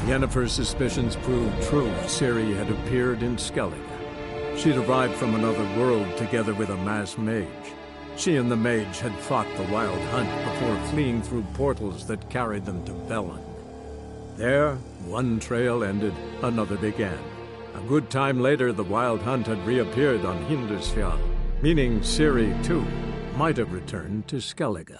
Yennefer's suspicions proved true. Ciri had appeared in Skellige. She'd arrived from another world together with a masked mage. She and the mage had fought the Wild Hunt before fleeing through portals that carried them to Velen. There, one trail ended, another began. A good time later, the Wild Hunt had reappeared on Hindarsfjall, meaning Ciri, too, might have returned to Skellige.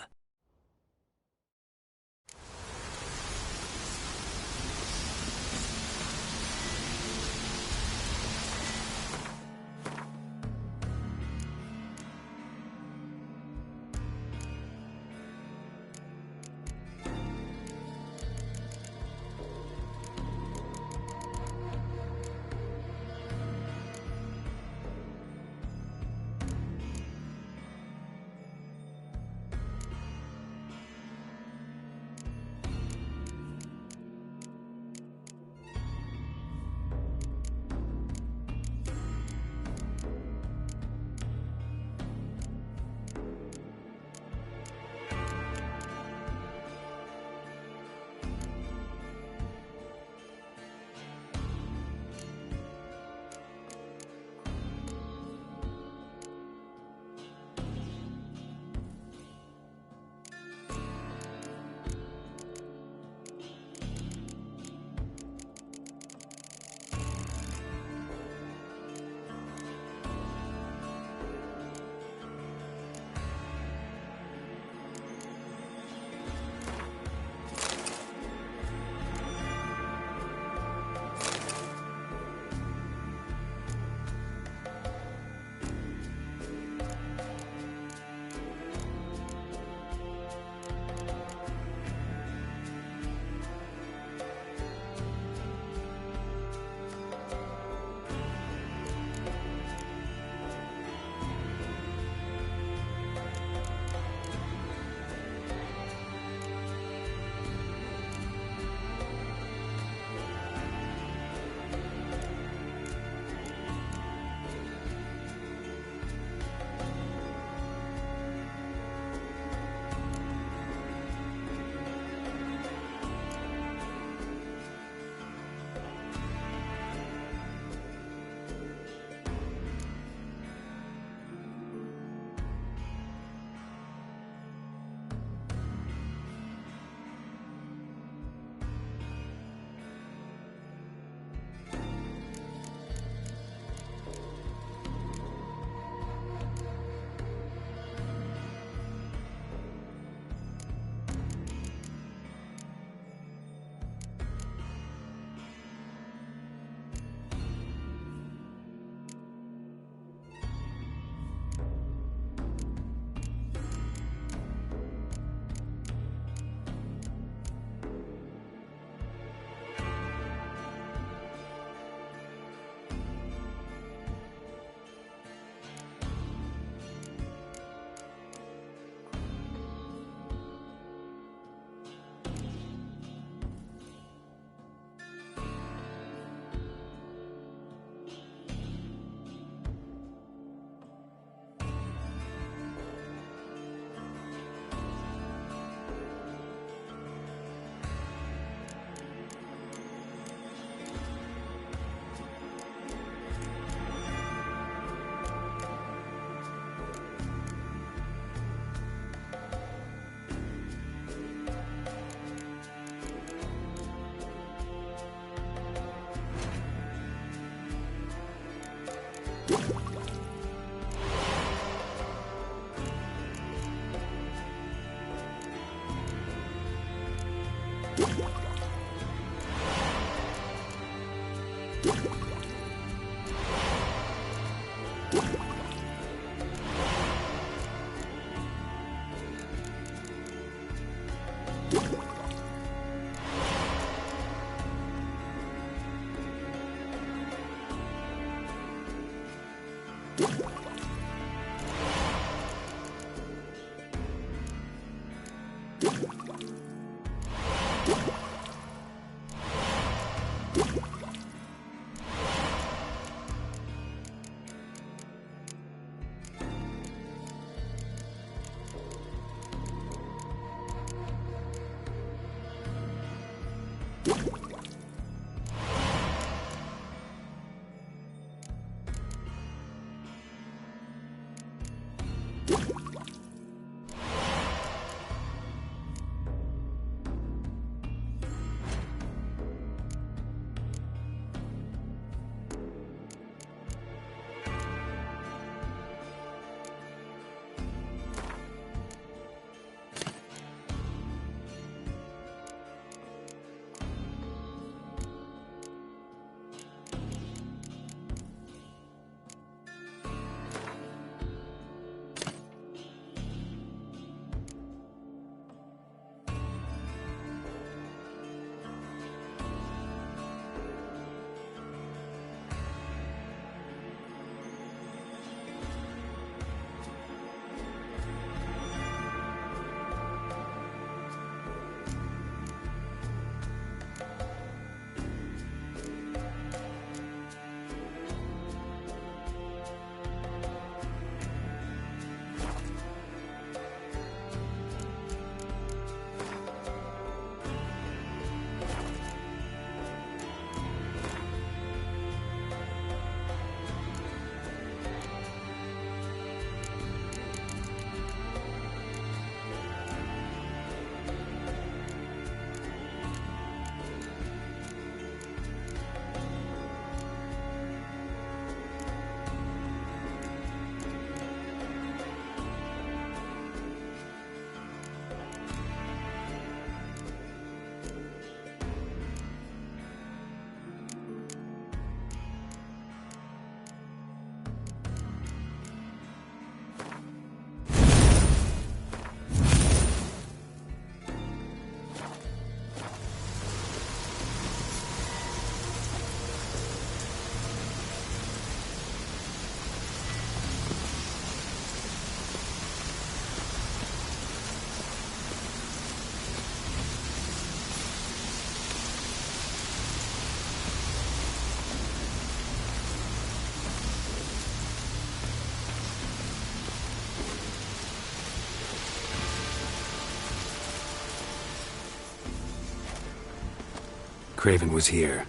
Craven was here.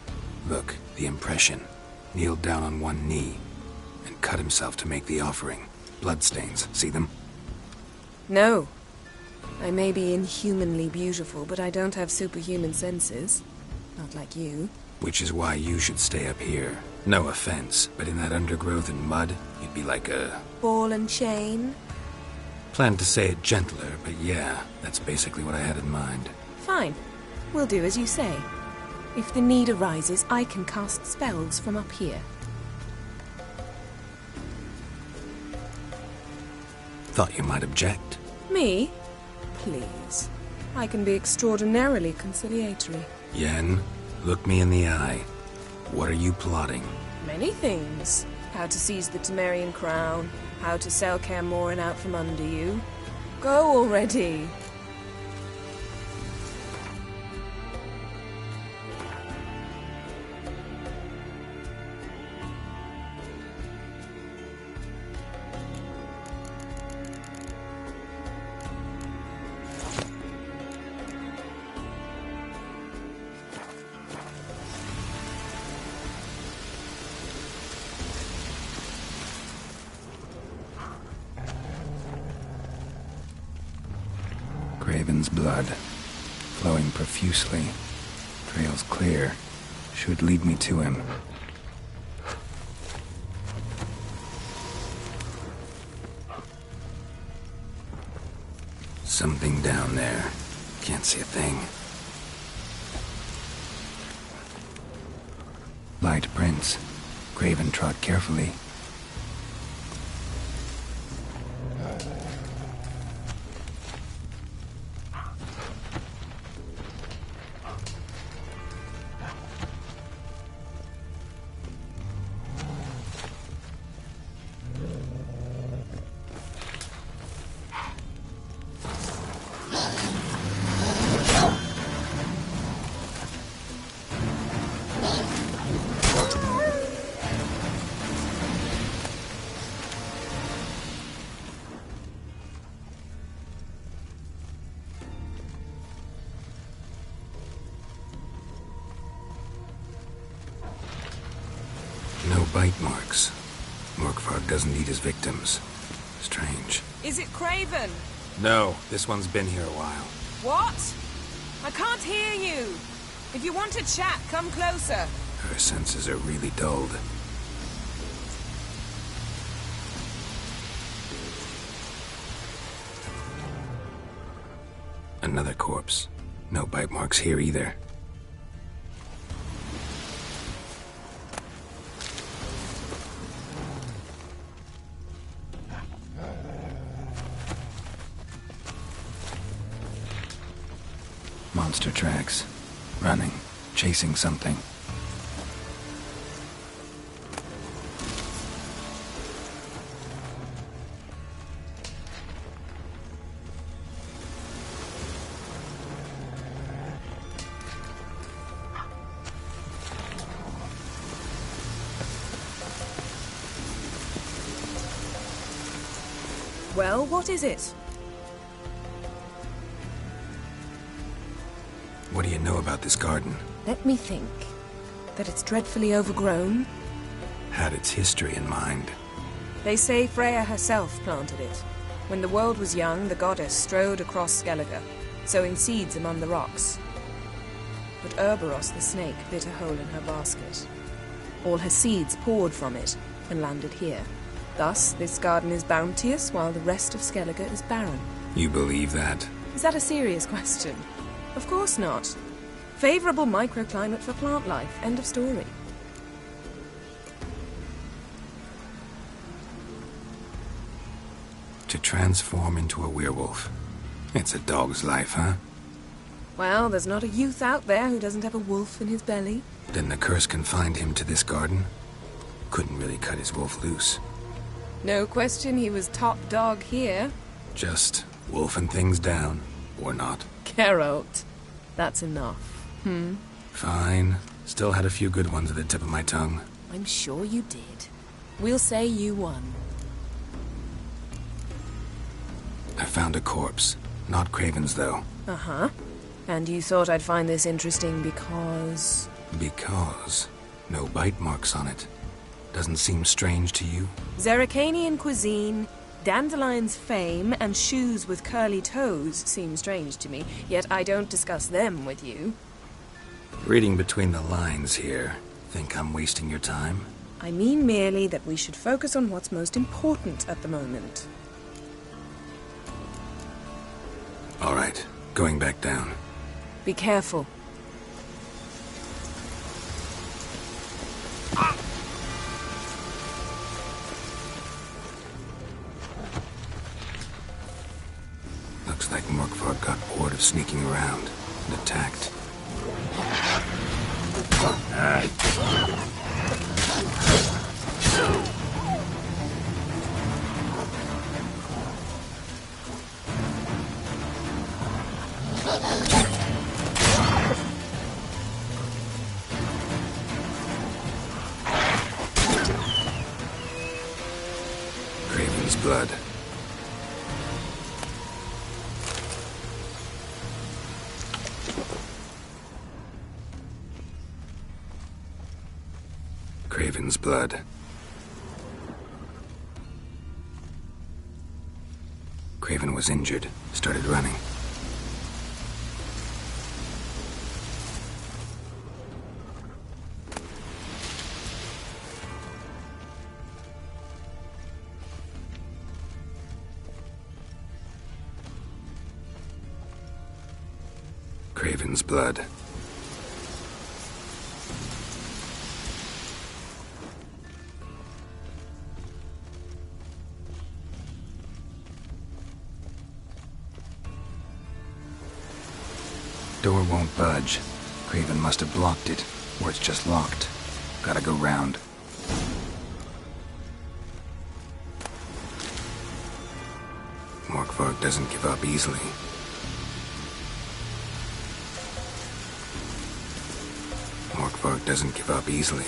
Look, the impression. Kneeled down on one knee and cut himself to make the offering. Bloodstains, see them? No. I may be inhumanly beautiful, but I don't have superhuman senses. Not like you. Which is why you should stay up here. No offense, but in that undergrowth and mud, you'd be like a... ball and chain? Planned to say it gentler, but yeah, that's basically what I had in mind. Fine. We'll do as you say. If the need arises, I can cast spells from up here. Thought you might object. Me? Please. I can be extraordinarily conciliatory. Yen, look me in the eye. What are you plotting? Many things. How to seize the Temerian crown, how to sell Kaer Morhen out from under you. Go already! Craven's blood, flowing profusely. Trail's clear. Should lead me to him. Something down there. Can't see a thing. Light prints. Craven trod carefully. No bite marks. Morkvarg doesn't eat his victims. Strange. Is it Craven? No, this one's been here a while. What? I can't hear you. If you want to chat, come closer. Her senses are really dulled. Another corpse. No bite marks here either. Monster tracks. Running. Chasing something. Well, what is it? What do you know about this garden? Let me think. That it's dreadfully overgrown? Had its history in mind. They say Freya herself planted it. When the world was young, the goddess strode across Skellige, sowing seeds among the rocks. But Urboros the snake bit a hole in her basket. All her seeds poured from it and landed here. Thus, this garden is bounteous while the rest of Skellige is barren. You believe that? Is that a serious question? Of course not. Favorable microclimate for plant life. End of story. To transform into a werewolf. It's a dog's life, huh? Well, there's not a youth out there who doesn't have a wolf in his belly. Then the curse confined him to this garden? Couldn't really cut his wolf loose. No question he was top dog here. Just wolfing things down, or not. Geralt. That's enough. Fine. Still had a few good ones at the tip of my tongue. I'm sure you did. We'll say you won. I found a corpse. Not Craven's, though. Uh-huh. And you thought I'd find this interesting because... Because no bite marks on it. Doesn't seem strange to you? Zerrikanian cuisine, Dandelion's fame, and shoes with curly toes seem strange to me, yet I don't discuss them with you. Reading between the lines here, think I'm wasting your time? I mean merely that we should focus on what's most important at the moment. All right, going back down. Be careful. Looks like Morkvarg got bored of sneaking around and attacked. Craven's blood. Craven's blood. Craven was injured, started running. Craven's blood. Door won't budge. Craven must have blocked it, or it's just locked. Gotta go round. Morkvarg doesn't give up easily. Morkvarg doesn't give up easily.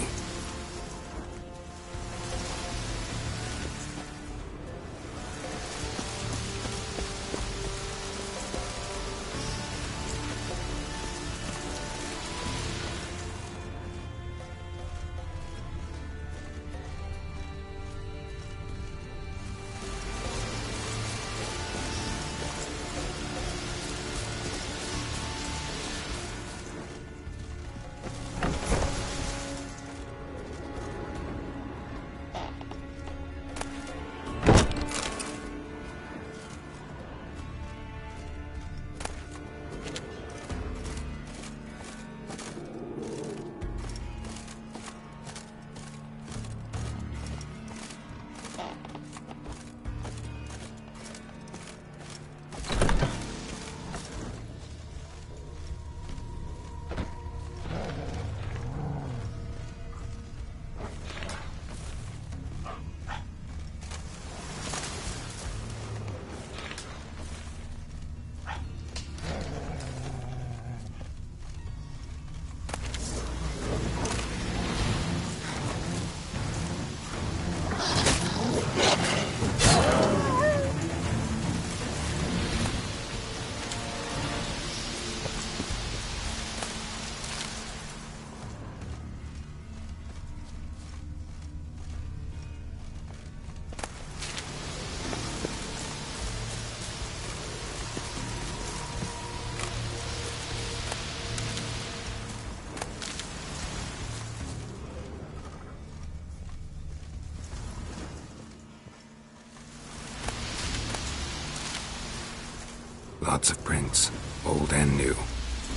Lots of prints, old and new.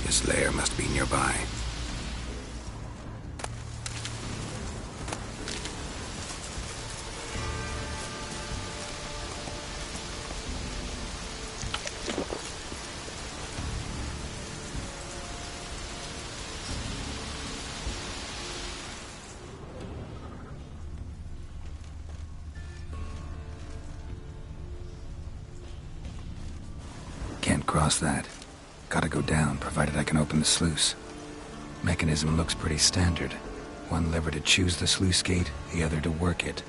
His lair must be nearby. Can't cross that. Gotta go down, provided I can open the sluice. Mechanism looks pretty standard. One lever to choose the sluice gate, the other to work it.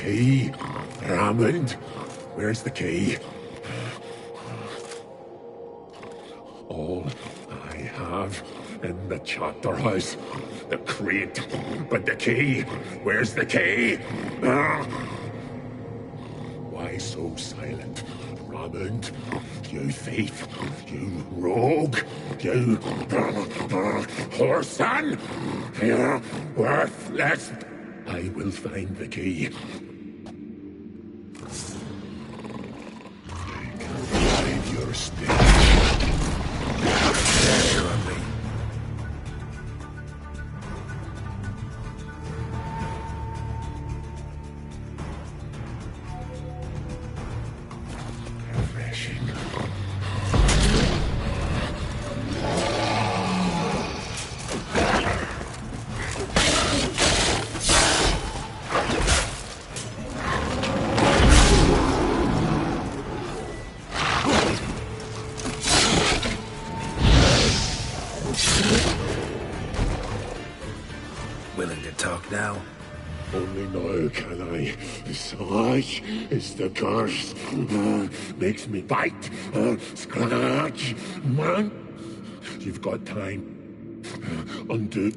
key. Raymond, where's the key? All I have in the chapter house. The crate, but the key. Where's the key? Why so silent, Raymond? You thief, you rogue, you whoreson, you worthless. I will find the key. I can hide your stick. Naturally. Refreshing. Willing to talk now? Only now can I. Such is the curse. Makes me bite, scratch. Man, you've got time. Undo.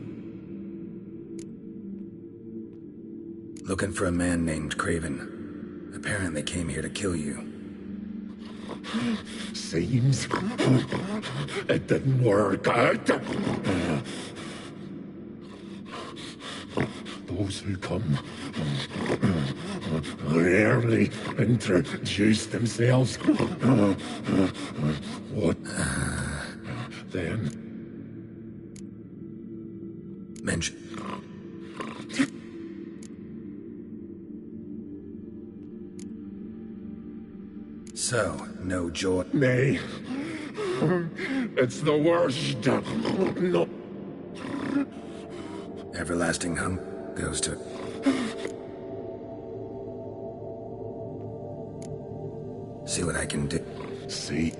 Looking for a man named Craven. Apparently came here to kill you. Seems it didn't work out. Those who come rarely introduce themselves. What then? Mention. So, no joy. Nay, it's the worst. No. Everlasting hum goes to... See what I can do. See.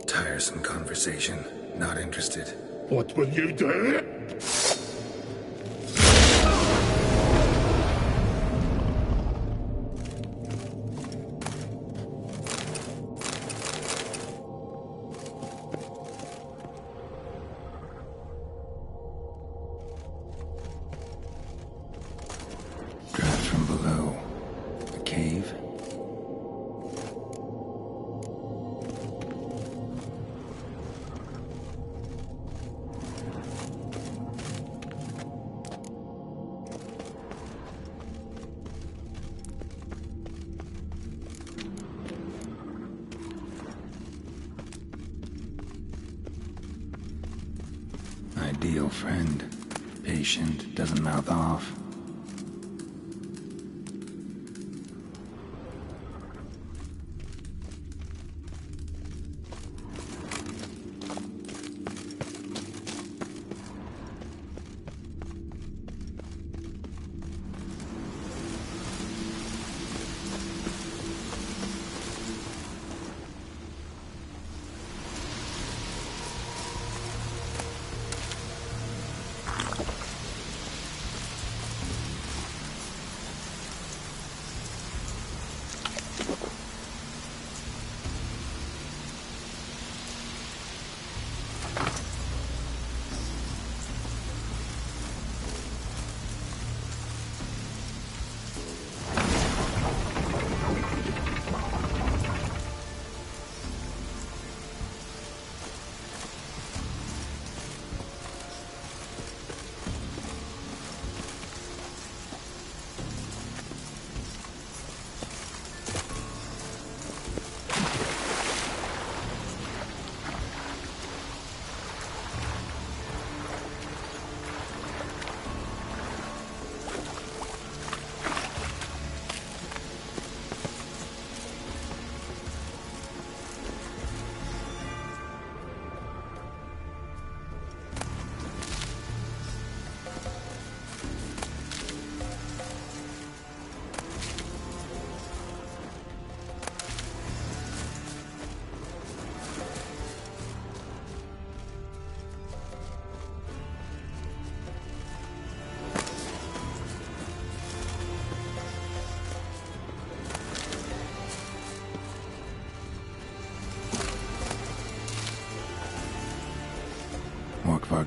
Tiresome conversation. Not interested. What will you do? Drafts from below. A cave? Ideal friend. Patient, doesn't mouth off.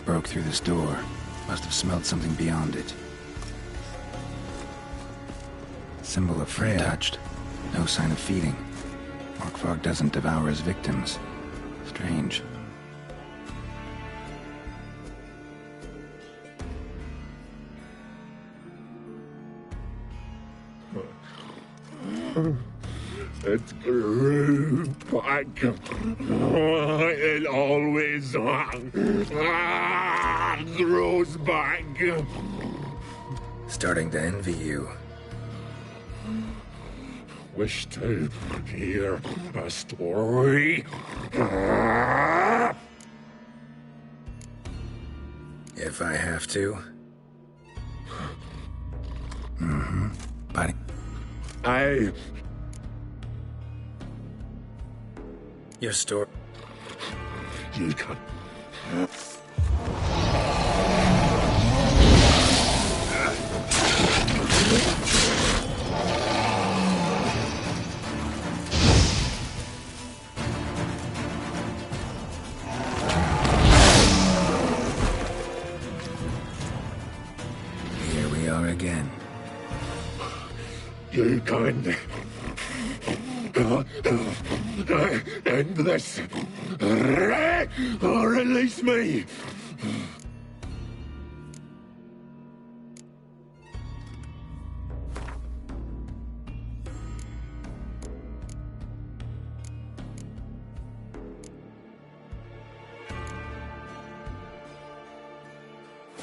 broke through this door. Must have smelled something beyond it. Symbol of Freya. Touched. No sign of feeding. Morkvarg doesn't devour his victims. Strange. It grew back. It always grows back. Starting to envy you. Wish to hear a story? If I have to. Mm-hmm. Buddy. Your story. You can. Here we are again. You can end this, or release me.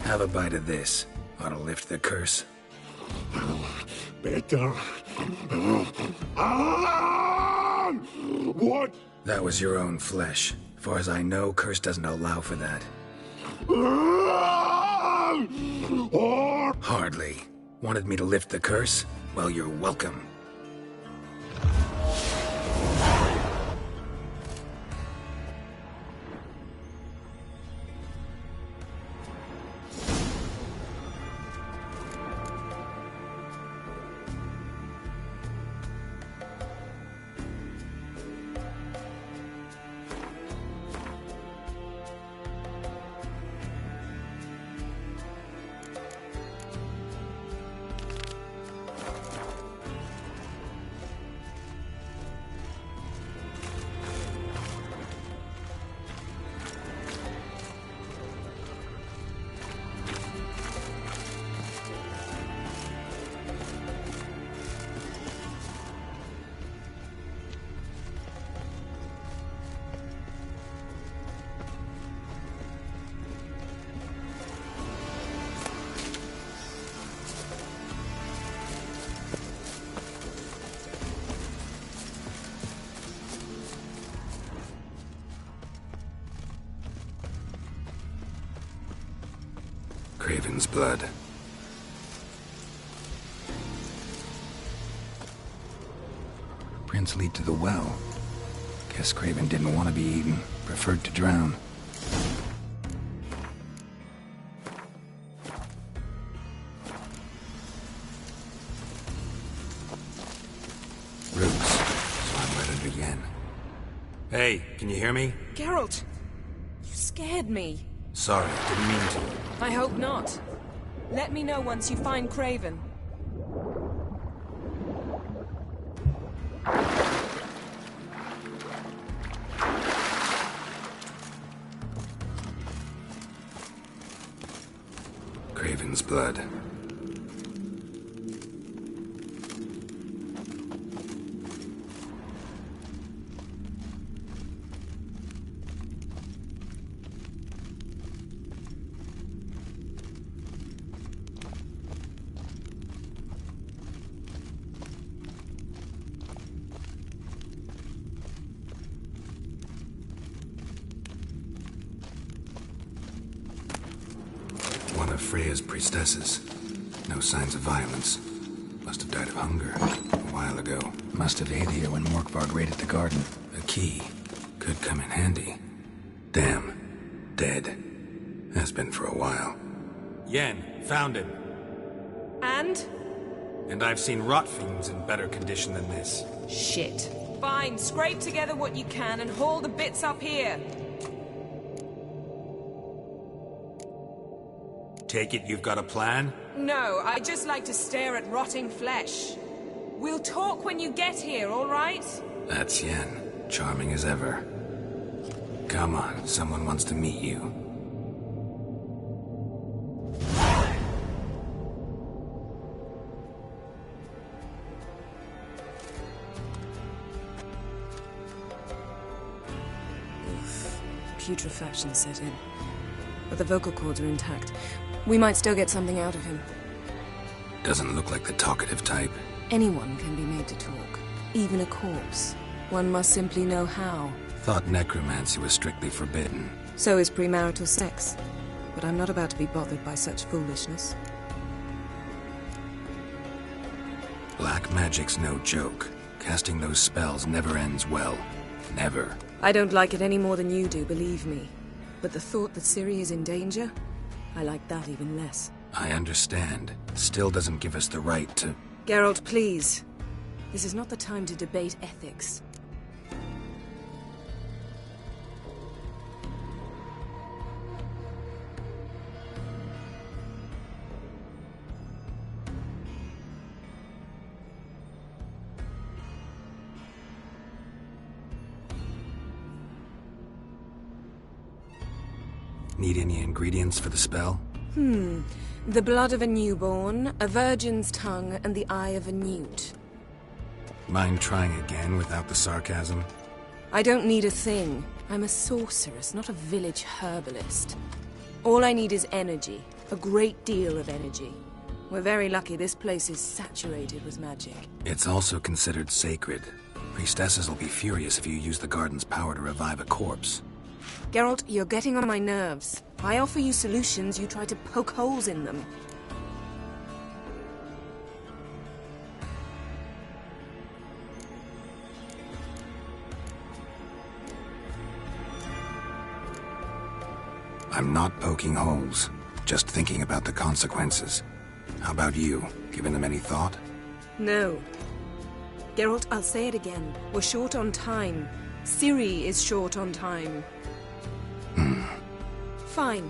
Have a bite of this. Ought to lift the curse. Better. What? That was your own flesh. Far as I know, curse doesn't allow for that. Or Hardly. Wanted me to lift the curse? Well, you're welcome. Craven's blood. Prints lead to the well. Guess Craven didn't want to be eaten. Preferred to drown. Roots. So I'm ready to begin. Hey, can you hear me? Geralt! You scared me. Sorry, didn't mean to. I hope not. Let me know once you find Craven. Craven's blood. One of Freya's priestesses. No signs of violence. Must have died of hunger a while ago. Must have ate here when Morkvarg raided the garden. A key. Could come in handy. Damn. Dead. Has been for a while. Yen, found him. And? And I've seen rot fiends in better condition than this. Shit. Fine, scrape together what you can and haul the bits up here. take it you've got a plan? No, I just like to stare at rotting flesh. We'll talk when you get here, all right? That's Yen. Charming as ever. Come on, someone wants to meet you. Putrefaction set in. But the vocal cords are intact. We might still get something out of him. Doesn't look like the talkative type. Anyone can be made to talk. Even a corpse. One must simply know how. Thought necromancy was strictly forbidden. So is premarital sex. But I'm not about to be bothered by such foolishness. Black magic's no joke. Casting those spells never ends well. Never. I don't like it any more than you do, believe me. But the thought that Ciri is in danger? I like that even less. I understand. Still doesn't give us the right to... Geralt, please. This is not the time to debate ethics. Need any ingredients for the spell? The blood of a newborn, a virgin's tongue, and the eye of a newt. Mind trying again without the sarcasm? I don't need a thing. I'm a sorceress, not a village herbalist. All I need is energy. A great deal of energy. We're very lucky this place is saturated with magic. It's also considered sacred. Priestesses will be furious if you use the garden's power to revive a corpse. Geralt, you're getting on my nerves. I offer you solutions, you try to poke holes in them. I'm not poking holes, just thinking about the consequences. How about you? Given them any thought? No. Geralt, I'll say it again. We're short on time. Ciri is short on time. Fine.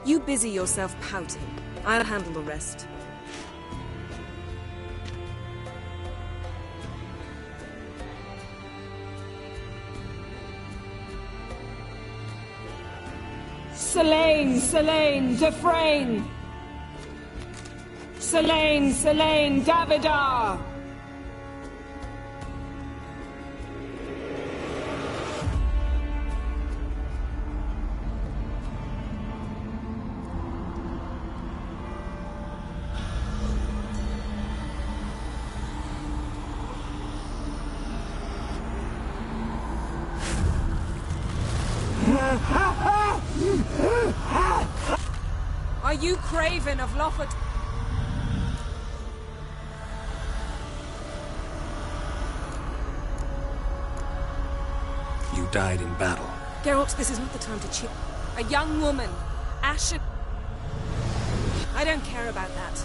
You busy yourself pouting. I'll handle the rest. Selene, Selene, Defrain! Selene, Selene, Davidar! Are you Craven of Lofford? You died in battle. Geralt, this is not the time to chip. A young woman. Ashen. I don't care about that.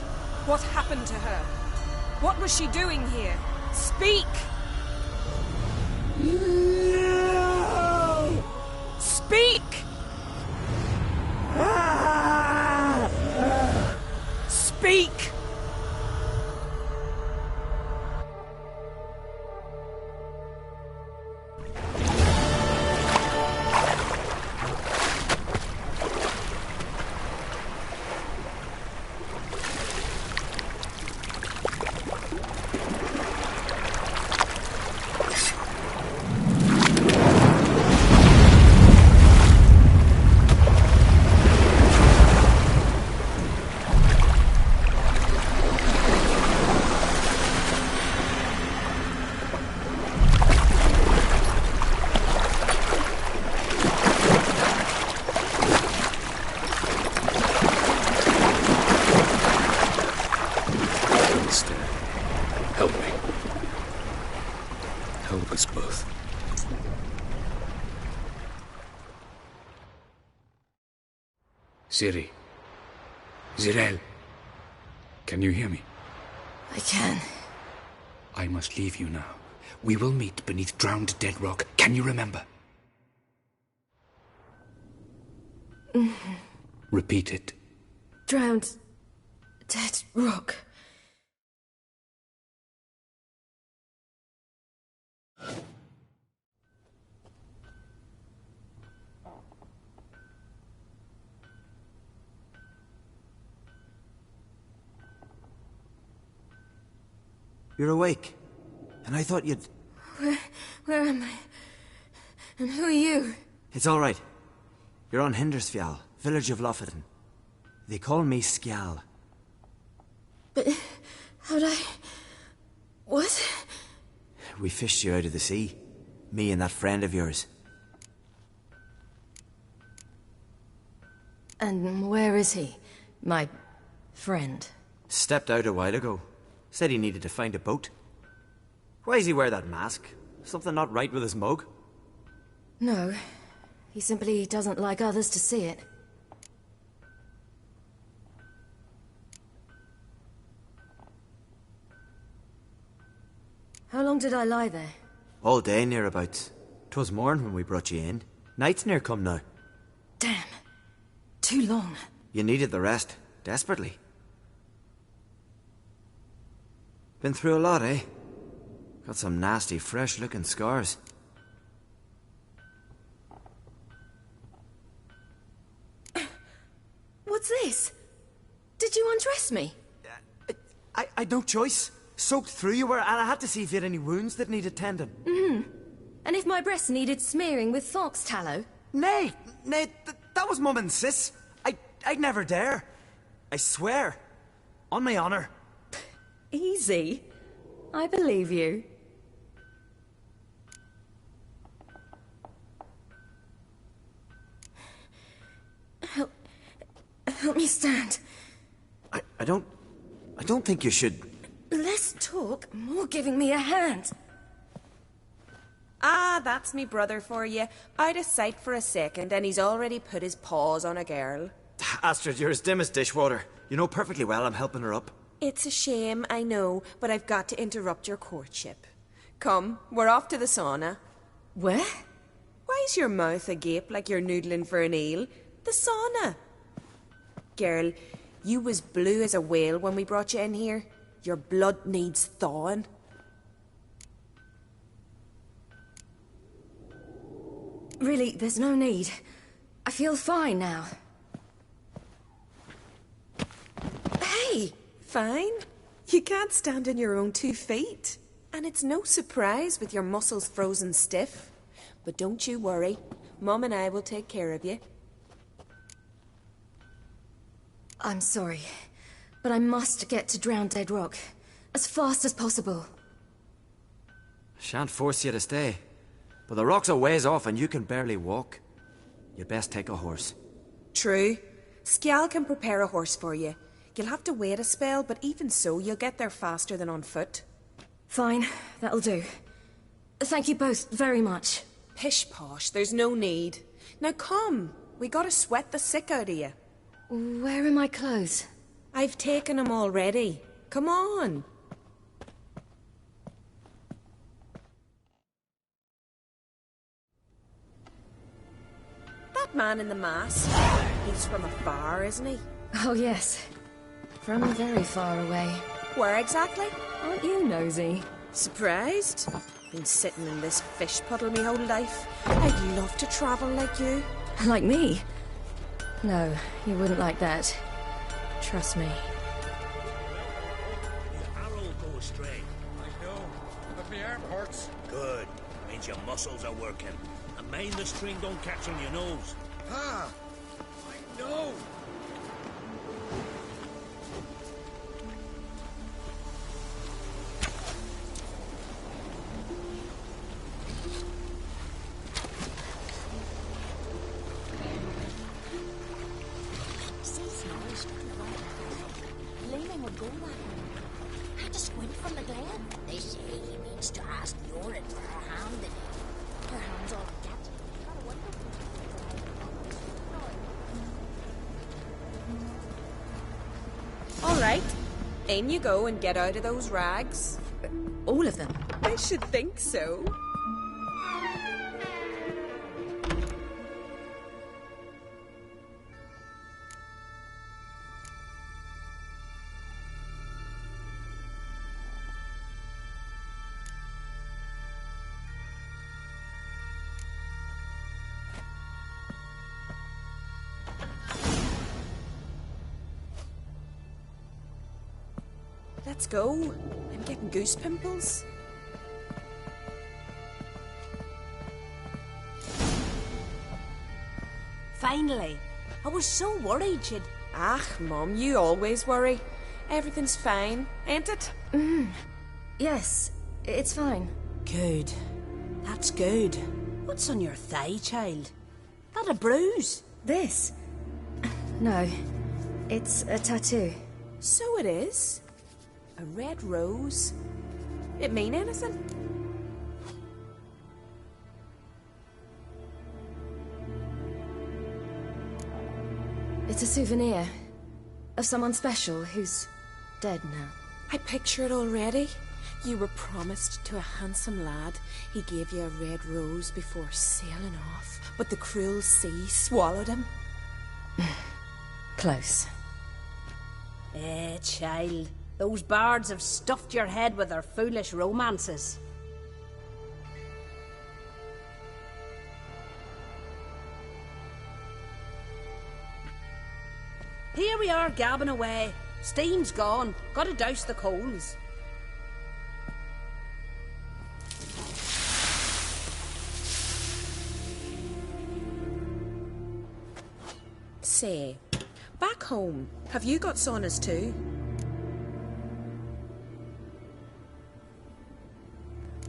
What happened to her? What was she doing here? Speak! No! Speak! Speak! Ciri. Zirel. Can you hear me? I can. I must leave you now. We will meet beneath drowned dead rock. Can you remember? Repeat it. drowned... dead rock. You're awake. And I thought you'd... Where am I? And who are you? It's all right. You're on Hindersfjall, village of Lofoten. They call me Skjal. But... how'd I... what? We fished you out of the sea. Me and that friend of yours. And where is he? My... friend? Stepped out a while ago. Said he needed to find a boat. Why does he wear that mask? Something not right with his mug? No. He simply doesn't like others to see it. How long did I lie there? All day, nearabouts. 'Twas morn when we brought you in. Night's near come now. Damn. Too long. You needed the rest. Desperately. Been through a lot, eh? Got some nasty, fresh-looking scars. What's this? Did you undress me? I'd no choice. Soaked through you were, and I had to see if you had any wounds that needed tending. And if my breasts needed smearing with fox tallow? Nay, that was Mum and Sis. I'd never dare. I swear. On my honor. Easy. I believe you. Help me stand. I don't think you should... Less talk, more giving me a hand. Ah, that's me brother for you. Out of sight for a second, and he's already put his paws on a girl. Astrid, you're as dim as dishwater. You know perfectly well I'm helping her up. It's a shame, I know, but I've got to interrupt your courtship. Come, we're off to the sauna. Where? Why's your mouth agape like you're noodling for an eel? The sauna. Girl, you was blue as a whale when we brought you in here. Your blood needs thawing. Really, there's no need. I feel fine now. Hey! Fine? You can't stand on your own 2 feet. And it's no surprise with your muscles frozen stiff. But don't you worry. Mum and I will take care of you. I'm sorry, but I must get to Drowned Dead Rock. As fast as possible. Shan't force you to stay. But the rock's a ways off and you can barely walk. You'd best take a horse. True. Skjal can prepare a horse for you. You'll have to wait a spell, but even so, you'll get there faster than on foot. Fine, that'll do. Thank you both very much. Pish-posh, there's no need. Now come, we gotta sweat the sick out of you. Where are my clothes? I've taken them already. Come on. That man in the mask, he's from afar, isn't he? Oh, yes. From very far away. Where exactly? Aren't you nosy? Surprised? Been sitting in this fish puddle me whole life. I'd love to travel like you. Like me? No, you wouldn't like that. Trust me. The arrow go astray. I know, but my arm hurts. Good. Means your muscles are working. And mind the string don't catch on your nose. Ah! I know! Had to squint from the glen. They say he means to ask Yorin for her hand in it. Her hand's all cat. All right. In you go and get out of those rags. All of them? I should think so. Let's go. I'm getting goose pimples. Finally. I was so worried you'd... Ach, Mum, you always worry. Everything's fine, ain't it? Yes, it's fine. Good. That's good. What's on your thigh, child? That a bruise? This? No. It's a tattoo. So it is. A red rose. It mean anything? It's a souvenir of someone special who's dead now. I picture it already. You were promised to a handsome lad. He gave you a red rose before sailing off, but the cruel sea swallowed him. Close. Child. Those bards have stuffed your head with their foolish romances. Here we are gabbing away. Steam's gone. Gotta douse the coals. Say, back home, have you got saunas too?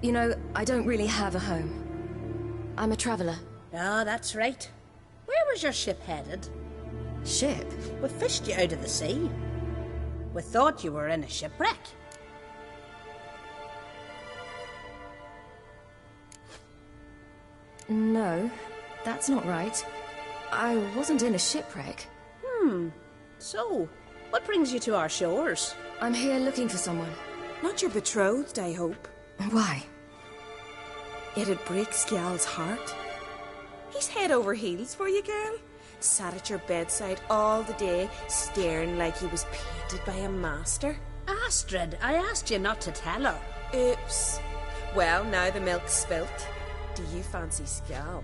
You know, I don't really have a home. I'm a traveller. Ah, that's right. Where was your ship headed? Ship? We fished you out of the sea. We thought you were in a shipwreck. No, that's not right. I wasn't in a shipwreck. So, what brings you to our shores? I'm here looking for someone. Not your betrothed, I hope. Why? It'd break Skjal's heart. He's head over heels for you, girl. Sat at your bedside all the day, staring like he was painted by a master. Astrid, I asked you not to tell her. Oops. Well, now the milk's spilt. Do you fancy Skjal?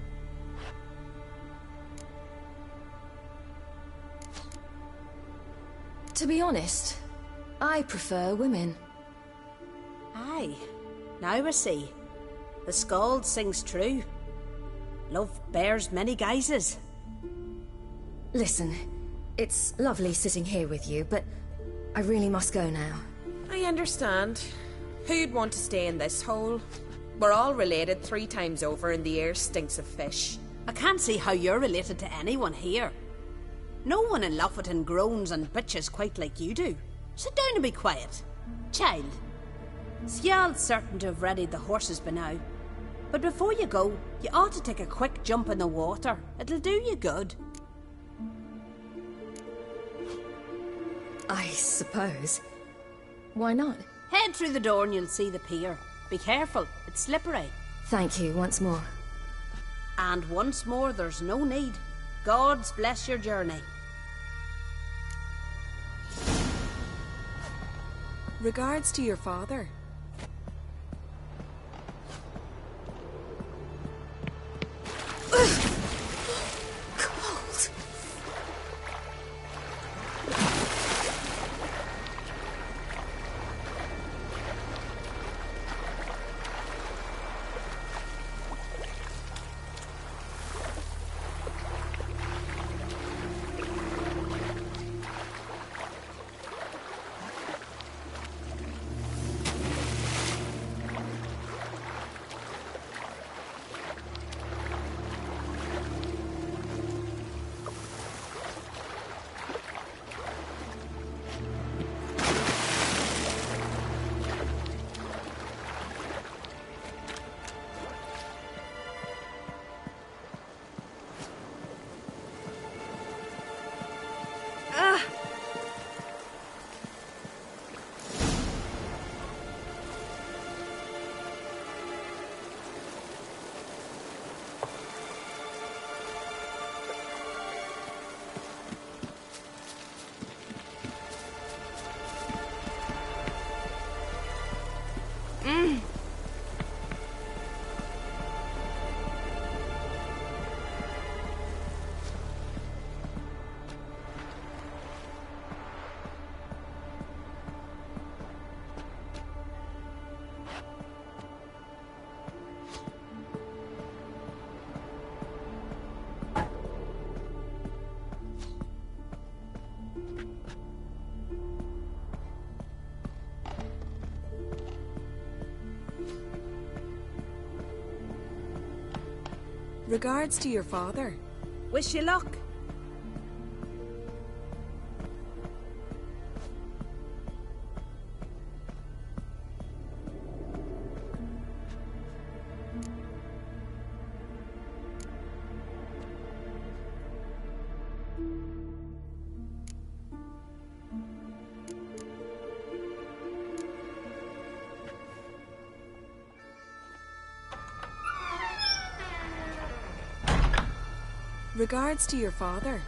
To be honest, I prefer women. Aye. Now I see. The skald sings true. Love bears many guises. Listen, it's lovely sitting here with you, but I really must go now. I understand. Who'd want to stay in this hole? We're all related 3 times over and the air stinks of fish. I can't see how you're related to anyone here. No one in Lofoten groans and bitches quite like you do. Sit down and be quiet. Child, Skjal's certain to have readied the horses by now. But before you go, you ought to take a quick jump in the water. It'll do you good. I suppose. Why not? Head through the door and you'll see the pier. Be careful, it's slippery. Thank you once more. And once more, there's no need. Gods bless your journey. Regards to your father. Cold. Regards to your father. Wish you luck. Regards to your father.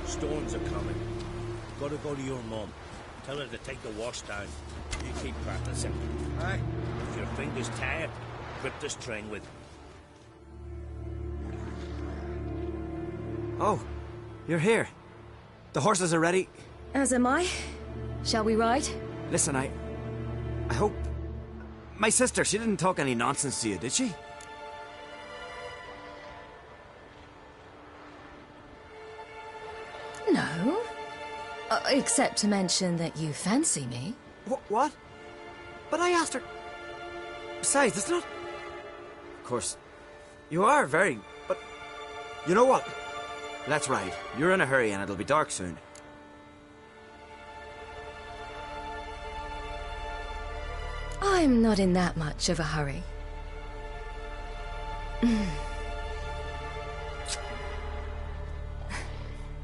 Storms are coming. Gotta go to your mum. Tell her to take the wash down. You keep practicing. Aye. If your finger's tired, grip the string with... Oh, you're here. The horses are ready. As am I. Shall we ride? Listen, I hope... My sister, she didn't talk any nonsense to you, did she? No. Except to mention that you fancy me. What? But I asked her... Besides, it's not... Of course, you are very... But... You know what? Let's ride. You're in a hurry and it'll be dark soon. I'm not in that much of a hurry.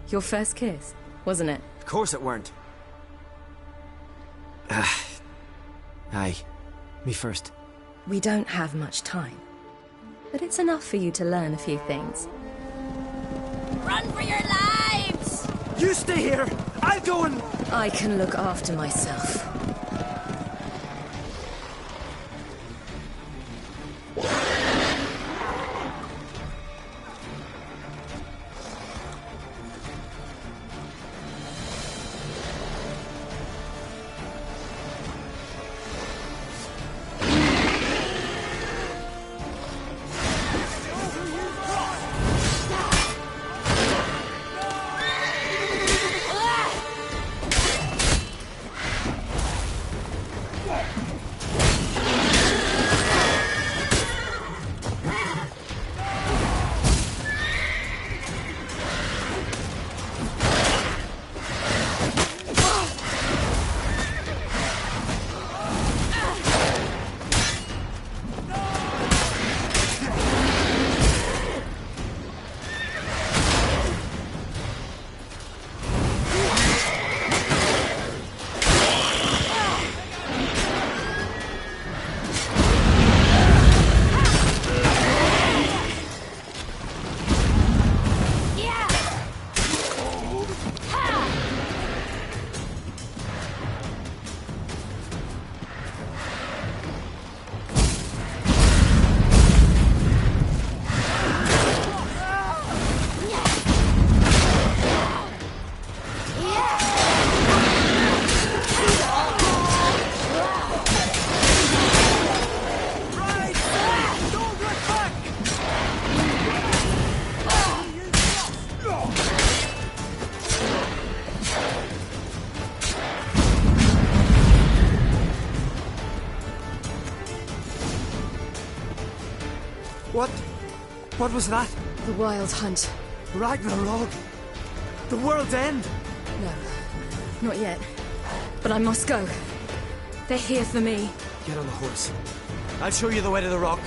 Your first kiss, wasn't it? Of course it weren't. Aye. Me first. We don't have much time. But it's enough for you to learn a few things. Run for your lives! You stay here! I'll go and... I can look after myself. What was that? The Wild Hunt. Ragnarok? The world's end? No, not yet. But I must go. They're here for me. Get on the horse. I'll show you the way to the rock.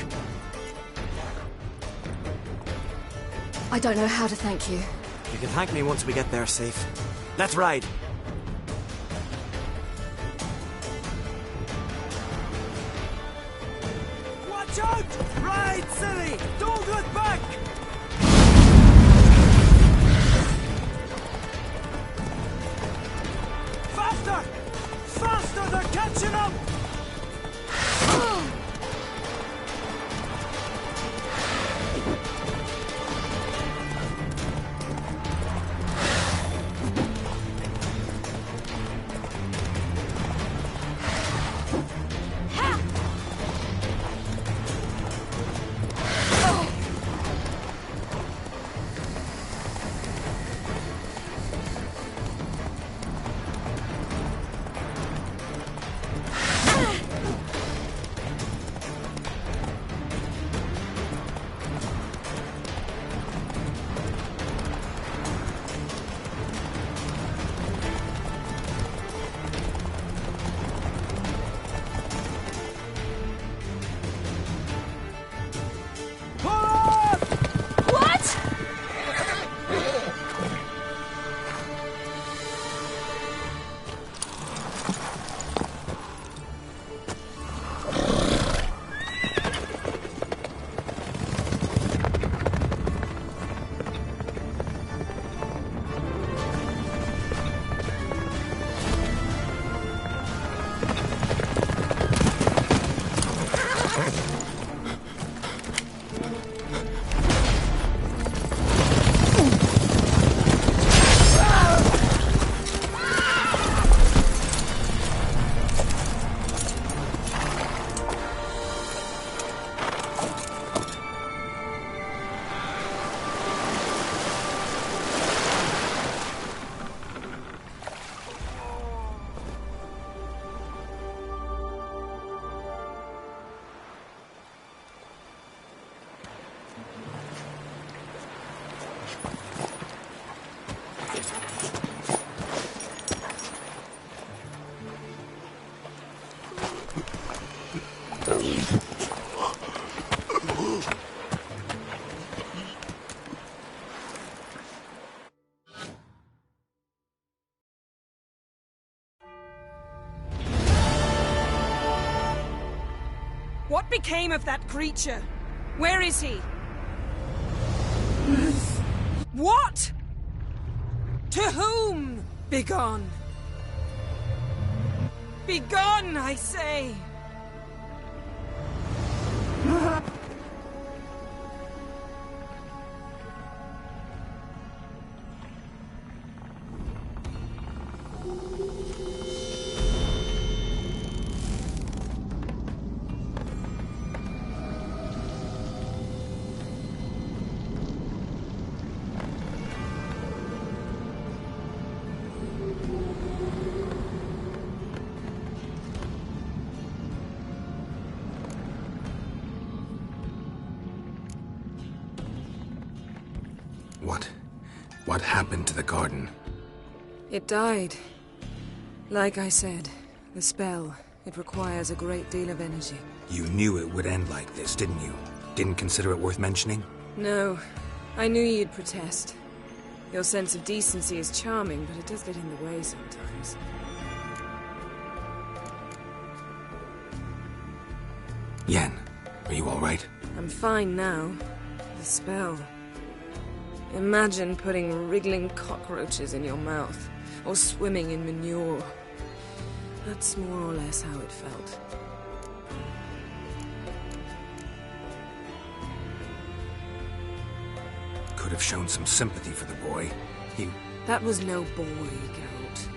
I don't know how to thank you. You can thank me once we get there safe. Let's ride. Watch out! Ride, silly! Don't look back! Faster! Faster! They're catching up! became of that creature? Where is he? What? To whom? Begone! Begone, I say! What happened to the garden? It died. Like I said, the spell, it requires a great deal of energy. You knew it would end like this, didn't you? Didn't consider it worth mentioning? No. I knew you'd protest. Your sense of decency is charming, but it does get in the way sometimes. Yen, are you all right? I'm fine now. The spell. Imagine putting wriggling cockroaches in your mouth, or swimming in manure. That's more or less how it felt. Could have shown some sympathy for the boy. That was no boy, Geralt.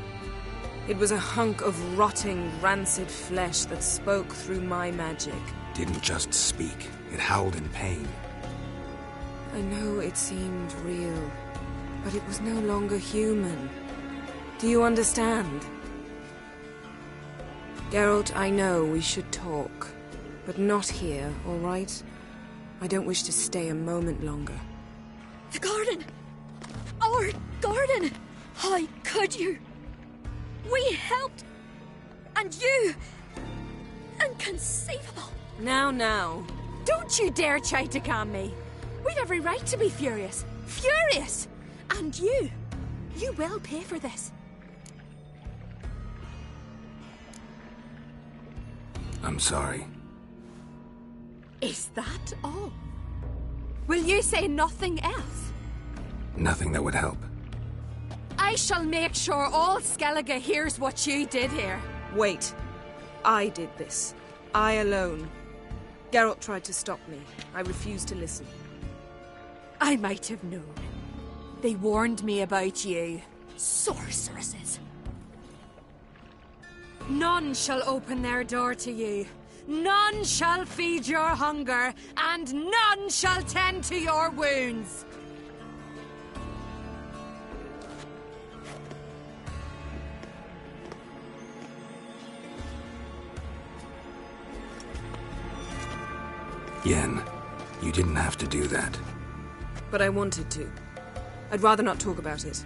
It was a hunk of rotting, rancid flesh that spoke through my magic. Didn't just speak. It howled in pain. I know it seemed real, but it was no longer human. Do you understand? Geralt, I know we should talk, but not here, all right? I don't wish to stay a moment longer. The garden! Our garden! How could you? We helped! And you! Inconceivable! Now. Don't you dare try to calm me. We've every right to be furious. Furious! And you will pay for this. I'm sorry. Is that all? Will you say nothing else? Nothing that would help. I shall make sure all Skellige hears what you did here. Wait. I did this. I alone. Geralt tried to stop me. I refused to listen. I might have known. They warned me about you. Sorceresses. None shall open their door to you. None shall feed your hunger, and none shall tend to your wounds. Yen, you didn't have to do that. But I wanted to. I'd rather not talk about it.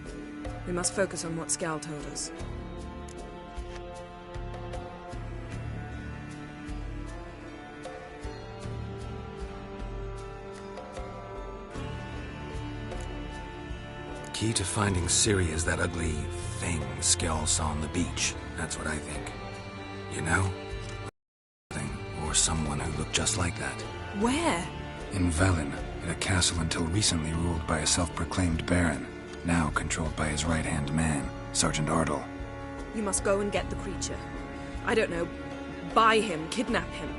We must focus on what Skal told us. Key to finding Ciri is that ugly thing Skell saw on the beach. That's what I think. You know? Or someone who looked just like that. Where? In Velen, in a castle until recently ruled by a self-proclaimed baron, now controlled by his right-hand man, Sergeant Ardle. You must go and get the creature. I don't know, buy him, kidnap him.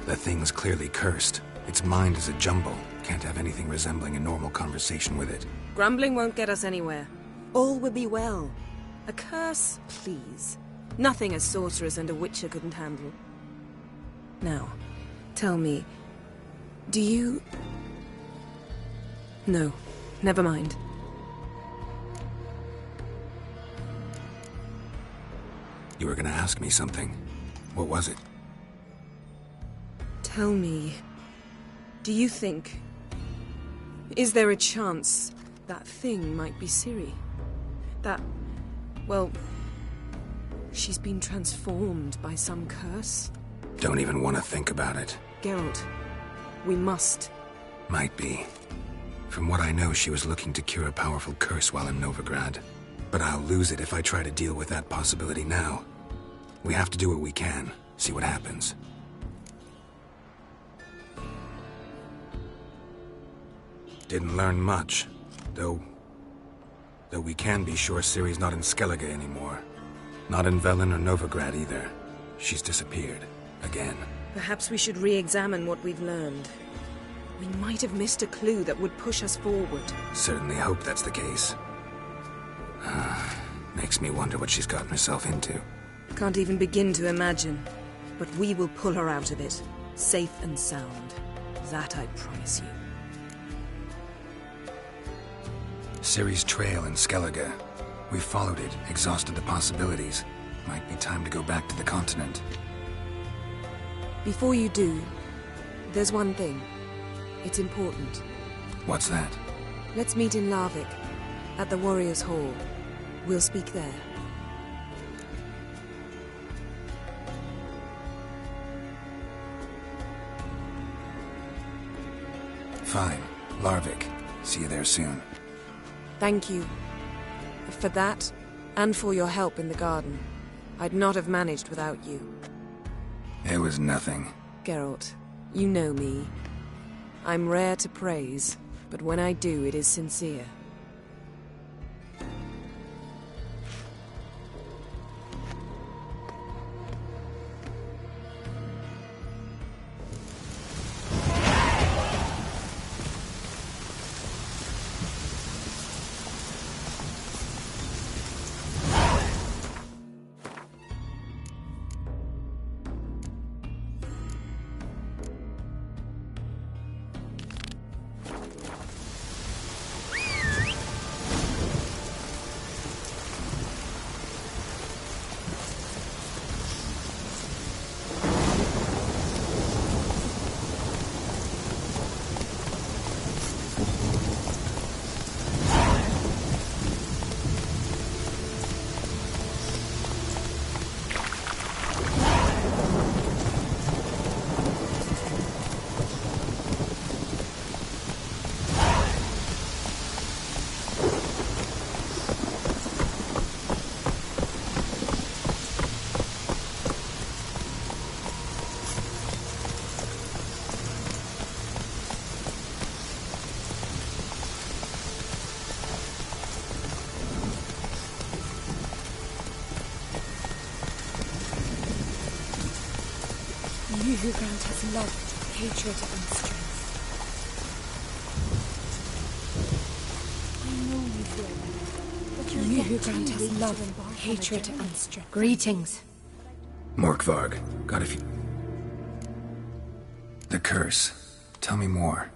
The thing's clearly cursed. Its mind is a jumble. Can't have anything resembling a normal conversation with it. Grumbling won't get us anywhere. All will be well. A curse, please. Nothing a sorceress and a witcher couldn't handle. Now, tell me, do you... No, never mind. You were gonna ask me something. What was it? Tell me, do you think... Is there a chance that thing might be Ciri? That... well... she's been transformed by some curse? Don't even want to think about it. Geralt, we must. Might be. From what I know, she was looking to cure a powerful curse while in Novigrad. But I'll lose it if I try to deal with that possibility now. We have to do what we can, see what happens. Didn't learn much, though we can be sure Ciri's not in Skellige anymore. Not in Velen or Novigrad either. She's disappeared. Again. Perhaps we should re-examine what we've learned. We might have missed a clue that would push us forward. Certainly hope that's the case. Makes me wonder what she's gotten herself into. Can't even begin to imagine. But we will pull her out of it. Safe and sound. That I promise you. Ciri's trail in Skellige. We followed it, exhausted the possibilities. Might be time to go back to the continent. Before you do, there's one thing. It's important. What's that? Let's meet in Larvik, at the Warriors' Hall. We'll speak there. Fine. Larvik. See you there soon. Thank you. For that, and for your help in the garden. I'd not have managed without you. It was nothing. Geralt, you know me. I'm rare to praise, but when I do, it is sincere. You who grant us love, hatred, and strength. I know you will, but you're You yet who too grant us weak to love, embark on a hatred, journey. and strength. Greetings. Morkvarg. Got a few... The curse. Tell me more.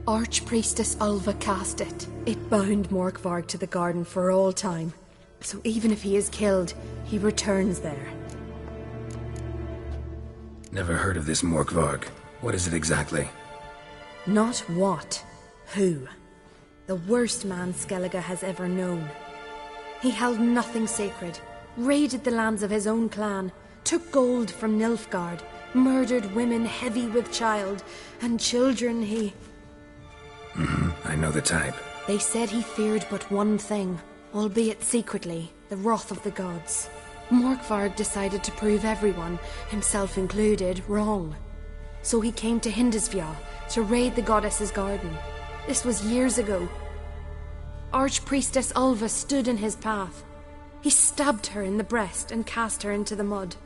Archpriestess Ulva cast it. It bound Morkvarg to the garden for all time. So even if he is killed, he returns there. Never heard of this Morkvarg. What is it exactly? Not what, who. The worst man Skellige has ever known. He held nothing sacred, raided the lands of his own clan, took gold from Nilfgaard, murdered women heavy with child, and children he... I know the type. They said he feared but one thing, albeit secretly, the wrath of the gods. Morkvarg decided to prove everyone, himself included, wrong. So he came to Hindisvja to raid the goddess's garden. This was years ago. Archpriestess Ulva stood in his path. He stabbed her in the breast and cast her into the mud.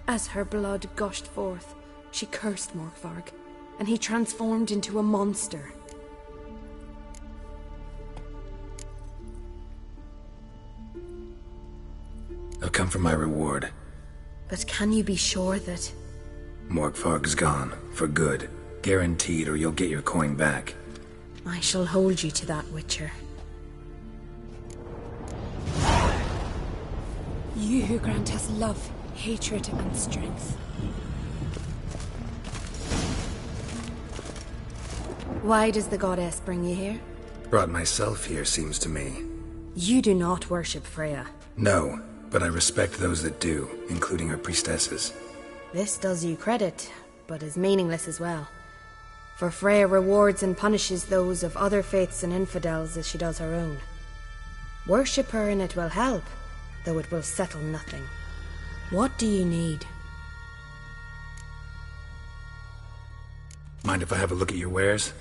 As her blood gushed forth, she cursed Morkvarg, and he transformed into a monster. I've come for my reward. But can you be sure that... Morkvarg's gone. For good. Guaranteed, or you'll get your coin back. I shall hold you to that, Witcher. You who grant us love, hatred, and strength. Why does the goddess bring you here? Brought myself here, seems to me. You do not worship Freya. No, but I respect those that do, including her priestesses. This does you credit, but is meaningless as well. For Freya rewards and punishes those of other faiths and infidels as she does her own. Worship her and it will help, though it will settle nothing. What do you need? Mind if I have a look at your wares?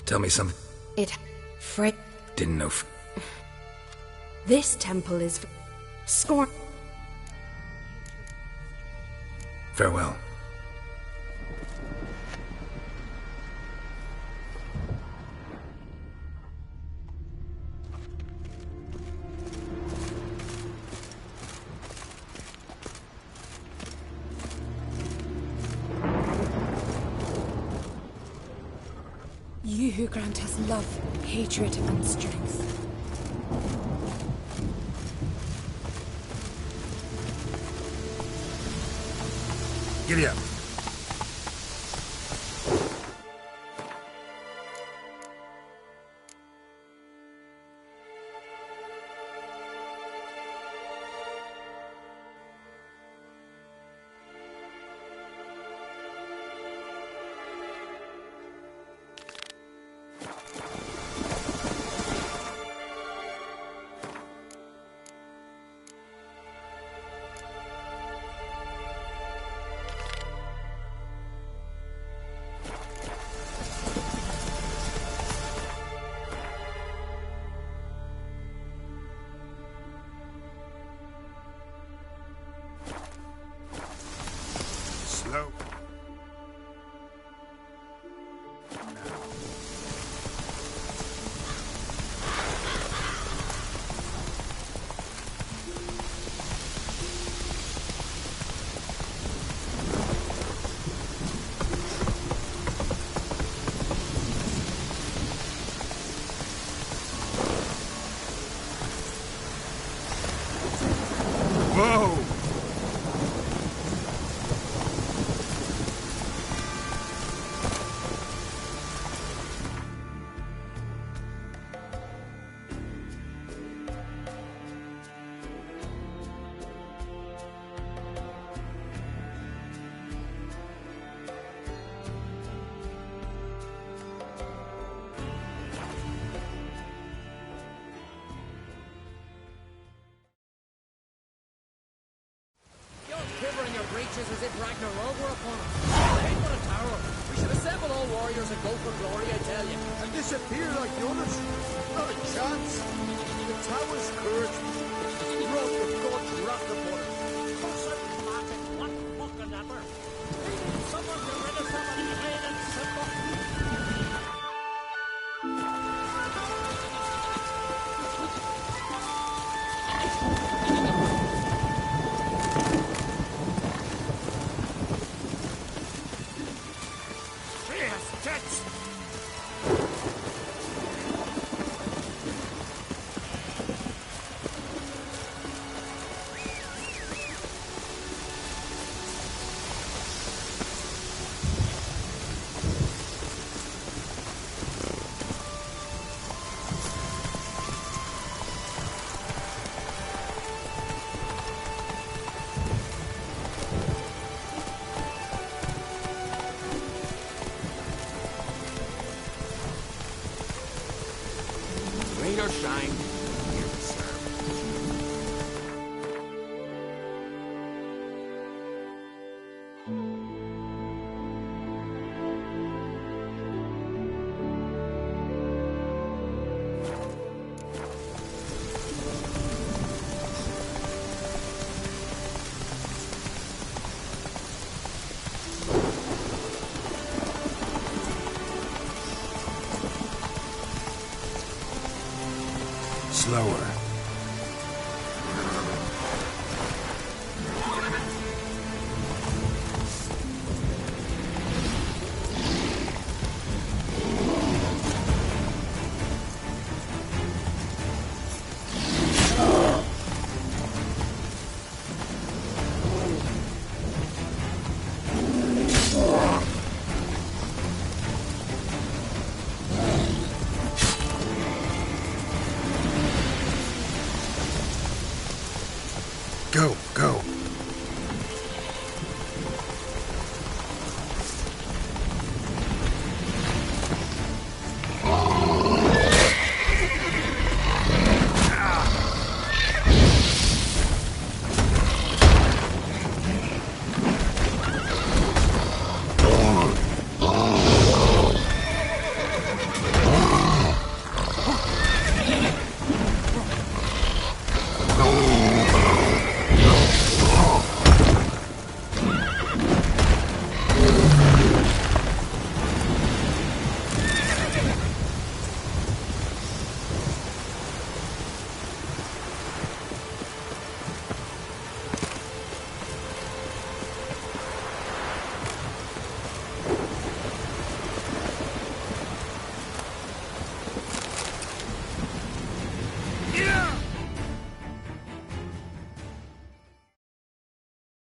Tell me something. Didn't know. This temple is scorn. Farewell. You who grant us love, hatred, and strength. Giddy up. Slow. Whoa! Quivering your breeches as if Ragnarok were upon us. Hey, what a tower! We should assemble all warriors and go for glory, I tell you. And disappear like the others? Not a chance. The tower's cursed. Wrath of God's wrath upon it. For certain magic, what fucking ever? We need someone to rid us of it plain and simple. Rain or shine, here to serve. Slower.